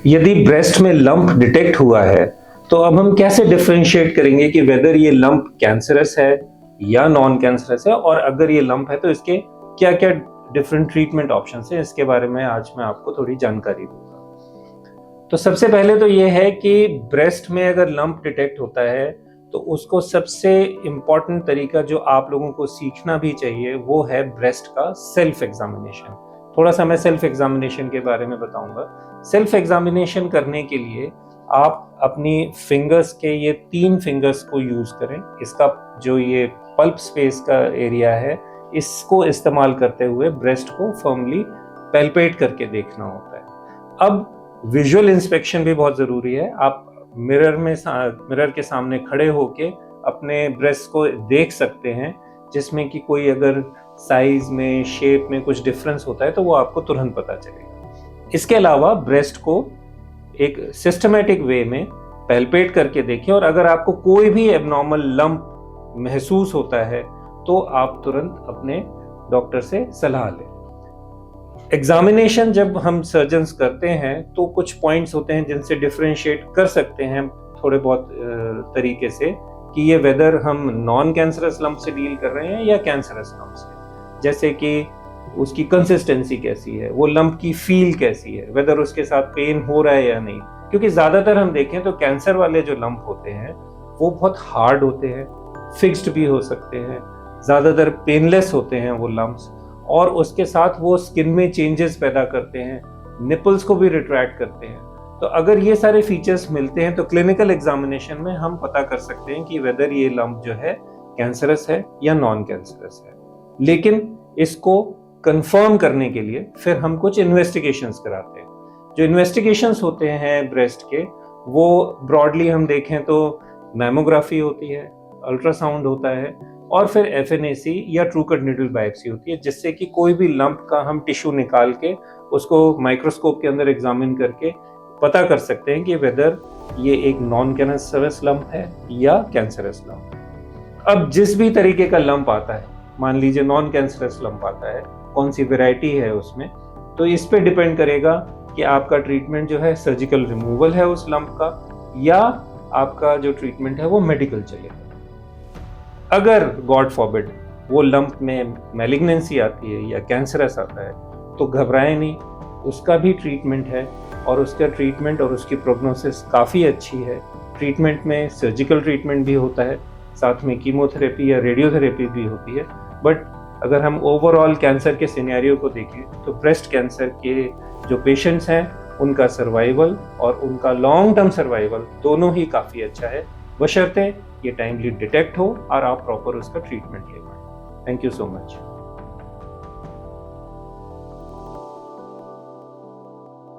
यदि ब्रेस्ट में lump detect हुआ है तो अब हम कैसे डिफरेंशिएट करेंगे कि वेदर ये लंप कैंसरस है या नॉन कैंसरस है, और अगर ये लंप है तो इसके क्या क्या डिफरेंट ट्रीटमेंट ऑप्शंस हैं, इसके बारे में आज मैं आपको थोड़ी जानकारी दूंगा। तो सबसे पहले तो ये है कि ब्रेस्ट में अगर लंप डिटेक्ट होता है तो उसको सबसे इम्पॉर्टेंट तरीका जो आप लोगों को सीखना भी चाहिए वो है ब्रेस्ट का सेल्फ एग्जामिनेशन। थोड़ा सा मैं सेल्फ एग्जामिनेशन के बारे में बताऊंगा। सेल्फ एग्जामिनेशन करने के लिए आप अपनी फिंगर्स के ये 3 फिंगर्स को यूज करें। इसका जो ये पल्प स्पेस का एरिया है इसको इस्तेमाल करते हुए ब्रेस्ट को फर्मली पैल्पेट करके देखना होता है। अब विजुअल इंस्पेक्शन भी बहुत जरूरी है। आप मिरर के सामने खड़े होके अपने ब्रेस्ट को देख सकते हैं, जिसमें कि कोई अगर साइज में शेप में कुछ डिफरेंस होता है तो वो आपको तुरंत पता चलेगा। इसके अलावा ब्रेस्ट को एक सिस्टमेटिक वे में पैल्पेट करके देखें, और अगर आपको कोई भी एबनॉर्मल लंप महसूस होता है तो आप तुरंत अपने डॉक्टर से सलाह लें। एग्जामिनेशन जब हम सर्जन्स करते हैं तो कुछ पॉइंट्स होते हैं जिनसे डिफरेंशिएट कर सकते हैं थोड़े बहुत तरीके से कि ये वेदर हम नॉन कैंसरस लंप से डील कर रहे हैं या कैंसरस लंप से। जैसे कि उसकी कंसिस्टेंसी कैसी है, वो लंप की फील कैसी है, वेदर उसके साथ पेन हो रहा है या नहीं। क्योंकि ज्यादातर हम देखें तो कैंसर वाले जो लंप होते हैं वो बहुत हार्ड होते हैं, फिक्स्ड भी हो सकते हैं, ज्यादातर पेनलेस होते हैं वो लंप्स, और उसके साथ वो स्किन में चेंजेस पैदा करते हैं, निपल्स को भी रिट्रैक्ट करते हैं। तो अगर ये सारे फीचर्स मिलते हैं तो क्लिनिकल एग्जामिनेशन में हम पता कर सकते हैं कि वेदर ये लंप जो है कैंसरस है या नॉन कैंसरस है। लेकिन इसको कंफर्म करने के लिए फिर हम कुछ इन्वेस्टिगेशंस कराते हैं। जो इन्वेस्टिगेशंस होते हैं ब्रेस्ट के, वो ब्रॉडली हम देखें तो मैमोग्राफी होती है, अल्ट्रासाउंड होता है, और फिर FNAC या ट्रू कट नीडल बायोप्सी होती है, जिससे कि कोई भी लंप का हम टिश्यू निकाल के उसको माइक्रोस्कोप के अंदर एग्जामिन करके पता कर सकते हैं कि वेदर ये एक नॉन कैंसरस लंप है या कैंसरस लंप। अब जिस भी तरीके का लंप आता है, मान लीजिए नॉन कैंसरस लंप आता है, कौन सी वैरायटी है उसमें, तो इस पे डिपेंड करेगा कि आपका ट्रीटमेंट जो है सर्जिकल रिमूवल है उस लंप का, या आपका जो ट्रीटमेंट है वो मेडिकल चलेगा। अगर गॉड फॉरबिड वो लंप में मैलिग्नेंसी आती है या कैंसरस आता है तो घबराएं नहीं, उसका भी ट्रीटमेंट है, और उसका ट्रीटमेंट और उसकी प्रोग्नोसिस काफ़ी अच्छी है। ट्रीटमेंट में सर्जिकल ट्रीटमेंट भी होता है, साथ में कीमोथेरेपी या रेडियोथेरेपी भी होती है। बट अगर हम ओवरऑल कैंसर के सिनेरियो को देखें तो ब्रेस्ट कैंसर के जो पेशेंट्स हैं उनका सर्वाइवल और उनका लॉन्ग टर्म सर्वाइवल दोनों ही काफ़ी अच्छा है, बशर्ते ये टाइमली डिटेक्ट हो और आप प्रॉपर उसका ट्रीटमेंट ले पाएं। Thank you so much.